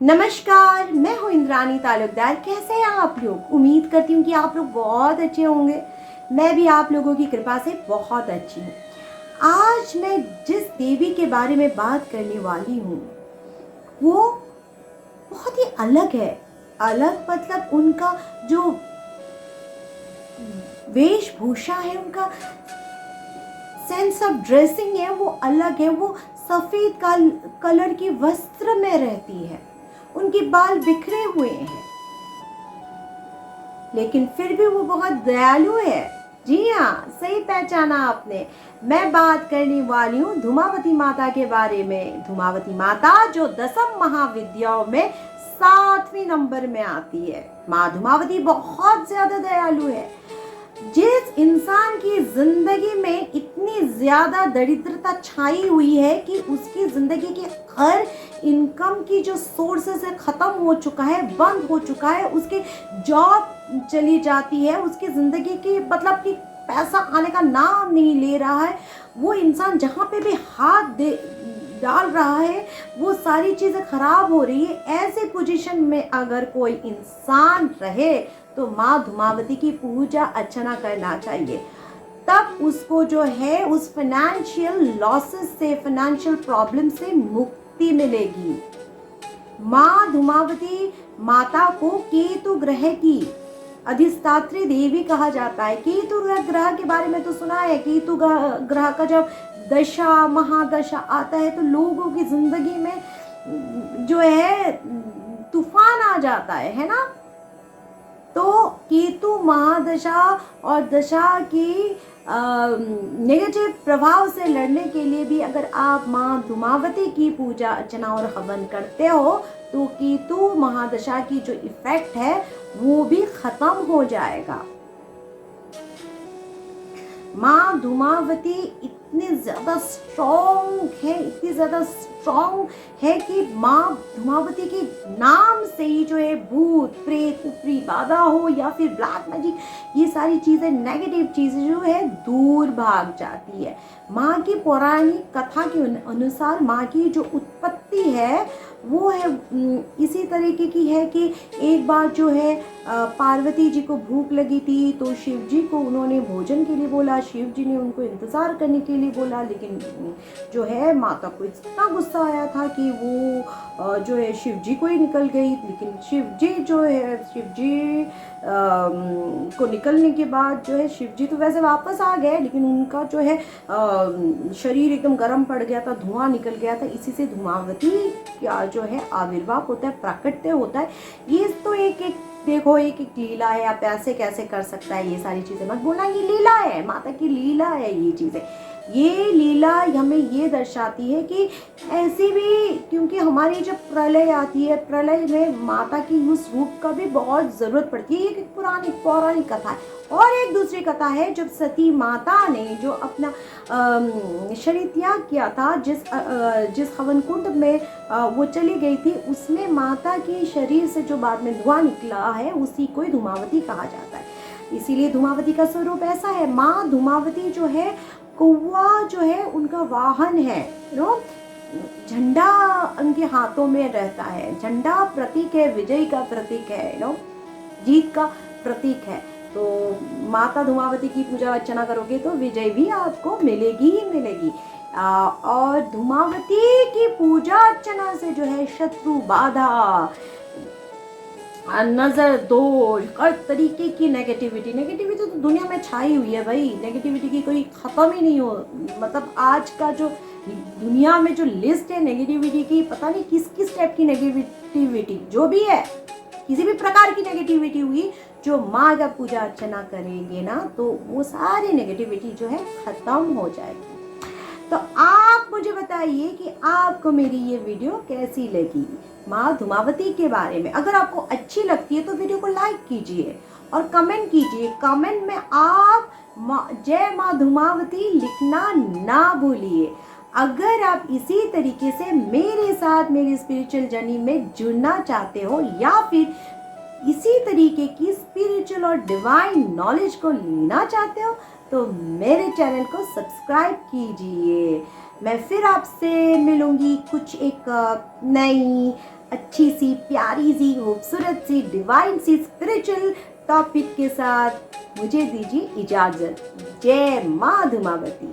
नमस्कार, मैं हूँ इंद्रानी तालुकदार। कैसे हैं आप लोग? उम्मीद करती हूँ कि आप लोग बहुत अच्छे होंगे। मैं भी आप लोगों की कृपा से बहुत अच्छी हूँ। आज मैं जिस देवी के बारे में बात करने वाली हूँ वो बहुत ही अलग है। अलग मतलब उनका जो वेशभूषा है, उनका सेंस ऑफ ड्रेसिंग है वो अलग है। वो सफ़ेद कलर की वस्त्र में रहती है। उनके बाल बिखरे हुए हैं, लेकिन फिर भी वो बहुत दयालु है। जी हाँ, सही पहचाना आपने। मैं बात करने वाली हूँ धूमावती माता के बारे में। धूमावती माता जो दसम महाविद्याओं में 7वें नंबर में आती है। माँ धूमावती बहुत ज्यादा दयालु है। जिस इंसान की जिंदगी में इतनी ज्यादा दरिद्रता छाई हुई है कि उसकी जिंदगी के हर इनकम की जो सोर्सेस है खत्म हो चुका है, बंद हो चुका है, उसके जॉब चली जाती है, उसकी जिंदगी की मतलब कि पैसा आने का नाम नहीं ले रहा है, वो इंसान जहाँ पे भी हाथ दे डाल रहा है वो सारी चीज़ें खराब हो रही है। ऐसे पोजीशन में अगर कोई इंसान रहे तो माँ धूमावती की पूजा अर्चना करना चाहिए। तब उसको जो है उस फाइनेंशियल लॉसेस से, फाइनेंशियल प्रॉब्लम से मुक्ति मिलेगी। माँ धूमावती माता को केतु ग्रह की अधिष्ठात्री देवी कहा जाता है। केतु ग्रह के बारे में तो सुना है। केतु ग्रह का जब दशा महादशा आता है तो लोगों की जिंदगी में जो है तूफान आ जाता है ना। तो केतु महादशा और दशा की नेगेटिव प्रभाव से लड़ने के लिए भी अगर आप माँ धूमावती की पूजा अर्चना और हवन करते हो तो केतु महादशा की जो इफेक्ट है वो भी खत्म हो जाएगा। माँ धूमावती इतनी ज़्यादा स्ट्रॉन्ग है, इतनी ज़्यादा स्ट्रॉन्ग है कि माँ धूमावती के नाम से ही जो है भूत प्रेत ऊपरी बाधा हो या फिर ब्लैक मैजिक, ये सारी चीज़ें, नेगेटिव चीज़ें जो है दूर भाग जाती है। माँ की पौराणिक कथा के अनुसार माँ की जो उत्पत्ति है वो है इसी तरीके की है कि एक बार जो है पार्वती जी को भूख लगी थी तो शिव जी को उन्होंने भोजन के लिए बोला। शिव जी ने उनको इंतज़ार करने के लिए बोला, लेकिन जो है माता को इतना गुस्सा आया था कि वो जो है शिव जी को ही निकल गई। लेकिन शिव जी जो है को निकलने के बाद जो है शिव जी तो वैसे वापस आ गए, लेकिन उनका जो है शरीर एकदम गर्म पड़ गया था, धुआं निकल गया था। इसी से धूमावती का जो है आविर्भाव होता है, प्राकट्य होता है। ये तो एक देखो एक लीला है। आप ऐसे कैसे कर सकता है, ये सारी चीज़ें मत बोलना। ये लीला है, माता की लीला है ये चीज़ें। ये लीला हमें ये दर्शाती है कि ऐसी भी, क्योंकि हमारी जब प्रलय आती है, प्रलय में माता की उस रूप का भी बहुत ज़रूरत पड़ती है। एक पुरानी पौराणिक कथा है। और एक दूसरी कथा है जब सती माता ने जो अपना शरीर त्याग किया था, जिस हवन कुंड में वो चली गई थी, उसमें माता की शरीर से जो बाद में धुआं निकला है उसी को ही धूमावती कहा जाता है। इसीलिए धूमावती का स्वरूप ऐसा है। माँ धूमावती जो है, कौवा जो है उनका वाहन है। झंडा उनके हाथों में रहता है। झंडा प्रतीक है, विजय का प्रतीक है, जीत का प्रतीक है। तो माता धूमावती की पूजा अर्चना करोगे तो विजय भी आपको मिलेगी ही मिलेगी। और धूमावती की पूजा अर्चना से जो है शत्रु बाधा, नजर दोष, हर तरीके की नेगेटिविटी तो दुनिया में छाई हुई है भाई। नेगेटिविटी की कोई ख़त्म ही नहीं हो। मतलब आज का जो दुनिया में जो लिस्ट है नेगेटिविटी की, पता नहीं किस किस टाइप की नेगेटिविटी जो भी है, किसी भी प्रकार की नेगेटिविटी हुई, जो माँ का पूजा अर्चना करेंगे ना तो वो सारी नेगेटिविटी जो है ख़त्म हो जाएगी। तो आप मुझे बताइए कि आपको मेरी ये वीडियो कैसी लगी माँ धूमावती के बारे में। अगर आपको अच्छी लगती है तो वीडियो को लाइक कीजिए और कमेंट कीजिए। कमेंट में आप जय माँ धूमावती लिखना ना भूलिए। अगर आप इसी तरीके से मेरे साथ मेरी स्पिरिचुअल जर्नी में जुड़ना चाहते हो या फिर इसी तरीके की स्पिरिचुअल और डिवाइन नॉलेज को लेना चाहते हो तो मेरे चैनल को सब्सक्राइब कीजिए। मैं फिर आपसे मिलूंगी कुछ एक नई अच्छी सी प्यारी सी खूबसूरत सी डिवाइन सी स्पिरिचुअल टॉपिक के साथ मुझे दीजिए इजाज़त। जय माँ धुमावती।